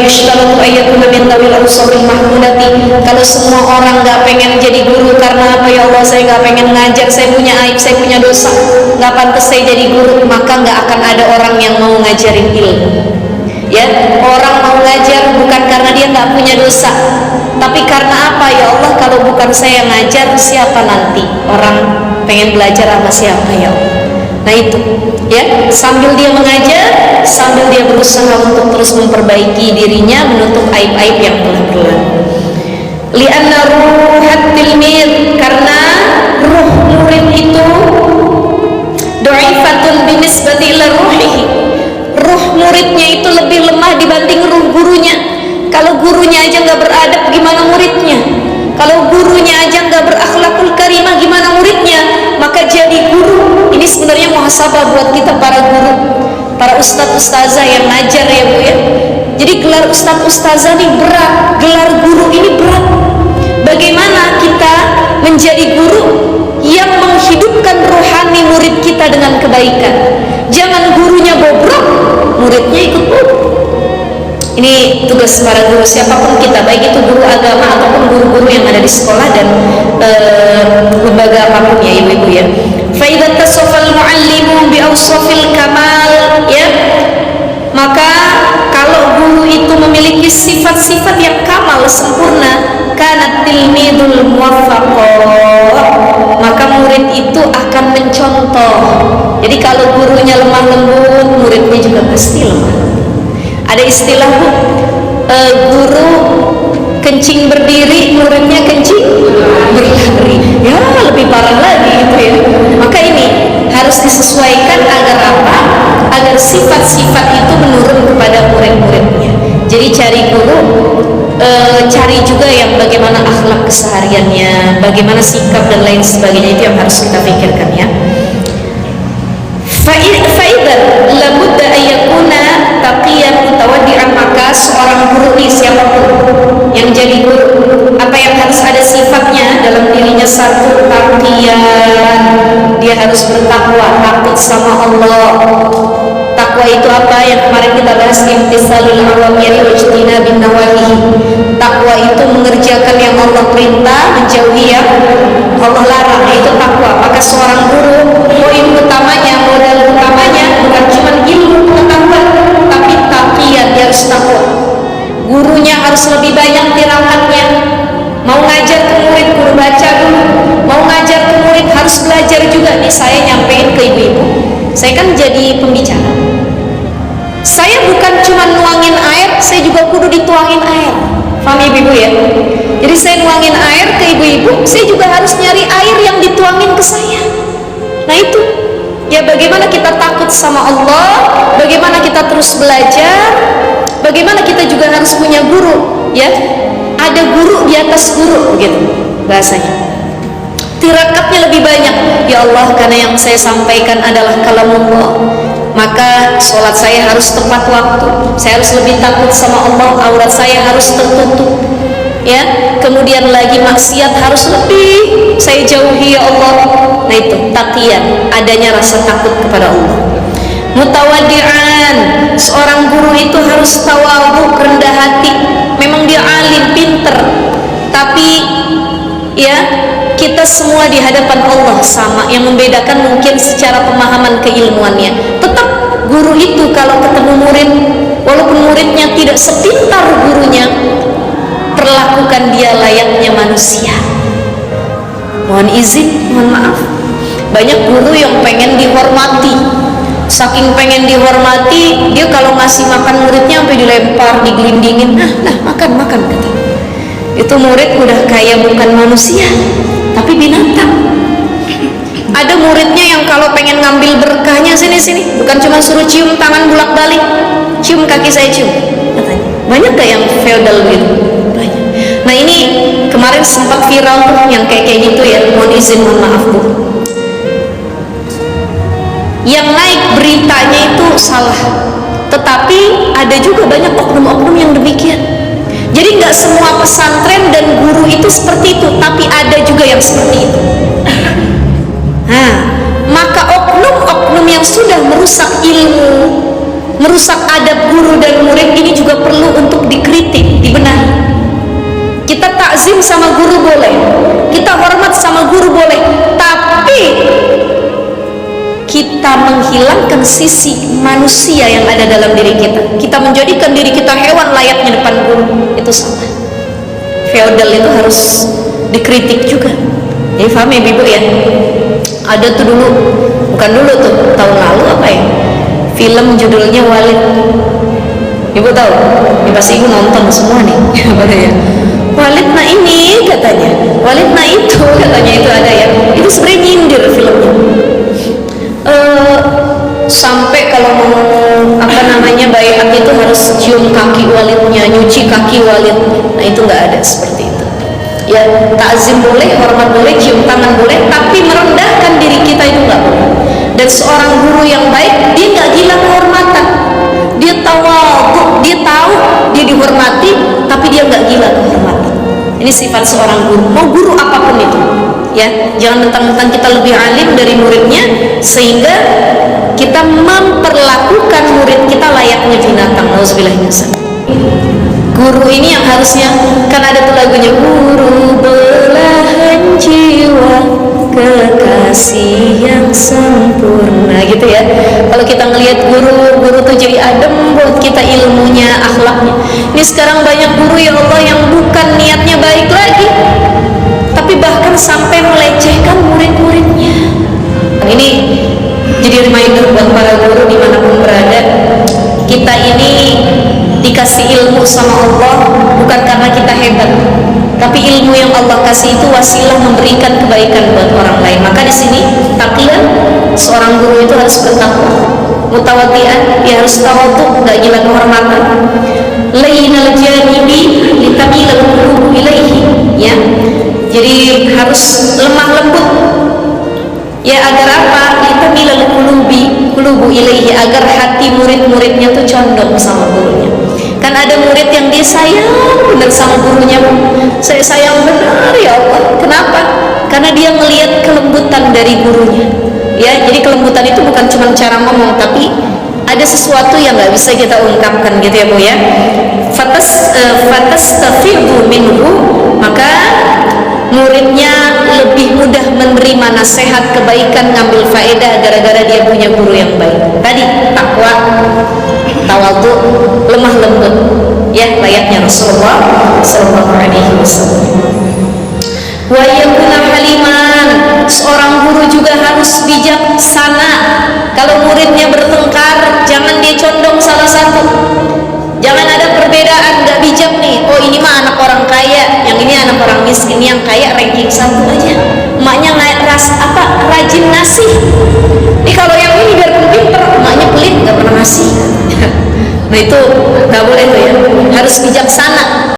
yushtaratu ayyakuna min dawil awsafil mahmudati. Kalau semua orang nggak pengen jadi guru karena apa, ya Allah saya nggak pengen ngajar, saya punya aib, saya punya dosa, nggak pantas saya jadi guru, maka nggak akan ada orang yang mau ngajarin ilmu. Ya, orang mau ngajar bukan karena dia nggak punya dosa, tapi karena apa, ya Allah kalau bukan saya ngajar, siapa nanti orang pengen belajar sama siapa ya Allah. Nah itu ya, sambil dia mengajar, sambil dia berusaha untuk terus memperbaiki dirinya, menutup aib-aib yang telah berlalu. Li'anna ruhat tilmid, karena ruh murid itu dha'ifatun binisbati ila ruhihi. Ruh muridnya itu lebih lemah dibanding ruh gurunya. Kalau gurunya aja nggak beradab, gimana muridnya? Kalau gurunya aja nggak berakhlakul karimah, gimana muridnya? Maka jadi guru ini sebenarnya muhasabah buat kita para guru, para ustadz ustazah yang ngajar ya Bu ya. Jadi gelar ustadz ustazah ini berat, gelar guru ini berat. Bagaimana kita menjadi guru yang menghidupkan rohani murid kita dengan kebaikan? Jangan gurunya bobrok, muridnya ikut bobrok. Ini tugas para guru siapapun kita, baik itu guru agama ataupun guru-guru yang ada di sekolah dan lembaga apapun ya ibu-ibu ya. Fa idza tasawwal muallimu bi awsafil kamal ya, maka kalau guru itu memiliki sifat-sifat yang kamal sempurna, kana tilmidul muwaffaqah, maka murid itu akan mencontoh. Jadi kalau gurunya lemah lembut, muridnya juga pasti lemah. Ada istilah Bu, guru kencing berdiri, muridnya kencing berlari. Ya lebih parah lagi gitu ya. Maka ini harus disesuaikan agar apa? Agar sifat-sifat itu menurun kepada murid-muridnya. Jadi cari guru, cari juga yang bagaimana akhlak kesehariannya, bagaimana sikap dan lain sebagainya, itu yang harus kita pikirkan ya. Faidan labudda ayakuna taqiyan mutawaddi'an, maka seorang guru ini siapapun yang jadi guru, apa yang harus ada sifatnya dalam dirinya? Satu, taqiyan, dia harus bertakwa, takut sama Allah. Takwa itu apa? Yang kemarin kita bahas, imtisalul awamiri wa ijtinabin nawahi. Takwa itu mengerjakan yang Allah perintah, menjauhi yang Allah larang, itu takwa. Maka seorang guru, poin utamanya, modal utamanya bukan cuma ilmu pengetahuan, tapi taqiyan, dia harus takwa. Gurunya harus lebih banyak tirahatnya. Mau ngajar ke murid, guru baca dulu. Mau ngajar ke murid harus belajar juga. Nih saya nyampein ke ibu-ibu, saya kan jadi pembicara, saya bukan cuma nuangin air, saya juga kudu dituangin air. Paham ibu-ibu ya? Jadi saya nuangin air ke ibu-ibu, saya juga harus nyari air yang dituangin ke saya. Nah itu ya, bagaimana kita takut sama Allah, bagaimana kita terus belajar, bagaimana kita juga harus punya guru ya. Ada guru di atas guru gitu bahasanya. Tirakatnya lebih banyak. Ya Allah, karena yang saya sampaikan adalah kalamullah, maka sholat saya harus tepat waktu, saya harus lebih takut sama Allah, aurat saya harus tertutup ya. Kemudian lagi maksiat harus lebih saya jauhi ya Allah. Nah itu taqiyan, adanya rasa takut kepada Allah. Mutawaddi'an, seorang guru itu harus tawadhu, rendah hati. Memang dia alim, pinter, tapi ya kita semua di hadapan Allah sama. Yang membedakan mungkin secara pemahaman keilmuannya. Tetap guru itu kalau ketemu murid, walaupun muridnya tidak sepintar gurunya, perlakukan dia layaknya manusia. Mohon izin, mohon maaf, banyak guru yang pengen dihormati. Saking pengen dihormati, dia kalau ngasih makan muridnya sampai dilempar, digelindingin. Nah makan kata. Itu murid udah kayak bukan manusia, tapi binatang. Ada muridnya yang kalau pengen ngambil berkahnya, sini, bukan cuma suruh cium tangan bolak-balik, cium kaki saya cium, katanya. Banyak gak yang feodal gitu? Banyak. Nah ini kemarin sempat viral tuh yang kayak gitu ya. Mohon izin, mohon maaf Bu, yang naik beritanya itu salah, tetapi ada juga banyak oknum-oknum yang demikian. Jadi nggak semua pesantren dan guru itu seperti itu, tapi ada juga yang seperti itu. Nah, maka oknum-oknum yang sudah merusak ilmu, merusak adab guru dan murid ini juga perlu untuk hilangkan sisi manusia yang ada dalam diri kita. Kita menjadikan diri kita hewan layaknya depan guru, itu salah. Feodal itu harus dikritik juga. Jadi paham ya ibu ya? Ada tuh dulu, bukan dulu tuh, tahun lalu apa ya? Film judulnya Walid. Ibu tahu? Ya, pasti ibu nonton semua nih. Ya. Walid nah ini katanya, Walid nah itu katanya, itu ada ya. Itu sebenarnya nyindir filmnya. Sampai kalau mau apa namanya baiat itu harus cium kaki Walidnya, nyuci kaki Walid. Nah itu nggak ada seperti itu. Ya takzim boleh, hormat boleh, cium tangan boleh, tapi merendahkan diri kita itu nggak boleh. Dan seorang guru yang baik, dia nggak gila kehormatan. Dia tawadhu, dia tahu dia dihormati, tapi dia nggak gila kehormatan. Ini sifat seorang guru. Mau guru apapun itu, ya jangan mentang-mentang kita lebih alim dari muridnya sehingga kita memperlakukan murid kita layaknya binatang. Nauzubillahiminzalik. Guru ini yang harusnya, kan ada tuh lagunya, guru belahan jiwa, kekasih yang sempurna, gitu ya. Kalau kita ngelihat guru tuh jadi adem buat kita ilmunya, akhlaknya. Ini sekarang banyak guru ya Allah yang bukan niatnya baik lagi, tapi bahkan sampai melecehkan murid-muridnya. Ini jadi reminder buat para guru dimanapun berada, kita ini dikasih ilmu sama Allah bukan karena kita hebat, tapi ilmu yang Allah kasih itu wasilah memberikan kebaikan buat orang lain. Maka di sini taqiyan, seorang guru itu harus bertakwa, mutawaddian, dia harus tawadhu, enggak gila kehormatan, layyinal janibi litamilal qulubu ilaihi, ya. Jadi harus lemah lembut, ya, agar apa? Litamilal qulubu ilaihi, agar hati murid-muridnya tuh condong sama gurunya. Kan ada murid yang dia sayang benar sama gurunya, saya sayang benar ya Allah. Kenapa? Karena dia melihat kelembutan dari gurunya, ya. Jadi kelembutan itu bukan cuma cara ngomong, tapi ada sesuatu yang nggak bisa kita ungkapkan, gitu ya Bu ya. Fatastafidu minhu, maka muridnya lebih mudah menerima nasihat kebaikan, ngambil faedah gara-gara dia punya guru yang baik. Tadi takwa, tawadhu, lemah lembut, ya, layaknya Rasulullah sallallahu alaihi wasallam. Wa yakuna haliman, seorang guru juga harus bijaksana. Kalau muridnya bertengkar, jangan dia condong salah satu. Jangan ada perbedaan, nggak bijak nih. Oh ini mah anak orang kaya, yang ini anak orang miskin. Yang kaya ranking 1 aja, emaknya rajin ngasih. Ini kalau yang ini biar pinter, emaknya pelit, nggak pernah ngasih. Nah itu nggak boleh tuh ya, harus bijaksana.